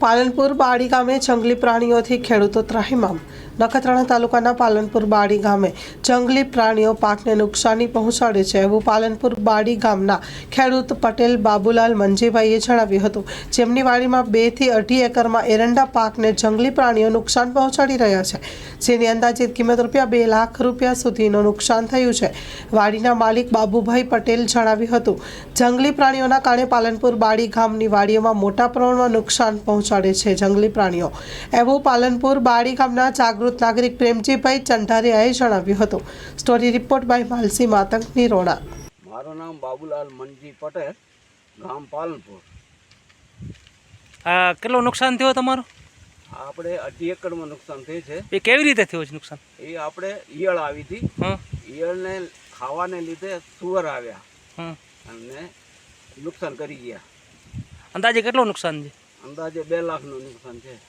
પાલનપુર બાડી ગામે જંગલી પ્રાણીઓથી ખેડૂતો ત્રાહિમામ। નખત્રાણા તાલુકાના પાલનપુર બાડી ગામે જંગલી પ્રાણીઓ પાકને નુકસાની પહોંચાડે છે એવું પાલનપુર બાડી ગામના ખેડૂત પટેલ બાબુલાલ મંજીભાઈએ જણાવ્યું હતું। જેમની વાડીમાં 2 થી 2.5 એકરમાં એરંડા પાકને જંગલી પ્રાણીઓ નુકસાન પહોંચાડી રહ્યા છે, જેની અંદાજિત કિંમત ₹2 લાખ સુધીનું નુકસાન થયું છે। વાડીના માલિક બાબુભાઈ પટેલ જણાવ્યું હતું, જંગલી પ્રાણીઓના કારણે પાલનપુર બાડી ગામની વાડીઓમાં મોટા પ્રમાણમાં નુકસાન પહોંચાડે છે જંગલી પ્રાણીઓ એવું પાલનપુર બાડી ગામના જાગૃત નાગરિક પ્રેમજીભાઈ ચંઢારિયાએ જણાવ્યું હતું। Story report by Malsi Matang Nirona. મારું નામ બાબુલાલ મંજી પટેલ, ગામ પાલનપુર। કેટલું નુકસાન થયું તમારું? આપણે 2.5 એકરમાં નુકસાન થયું છે। એ કેવી રીતે થયું છે નુકસાન? એ આપણે ઈયળ આવી હતી, ઈયળને ખાવાને લીધે સુવર આવ્યા અને નુકસાન કરી ગયા। અંદાજે કેટલું નુકસાન છે? અંદાજે 2 લાખનું નુકસાન છે।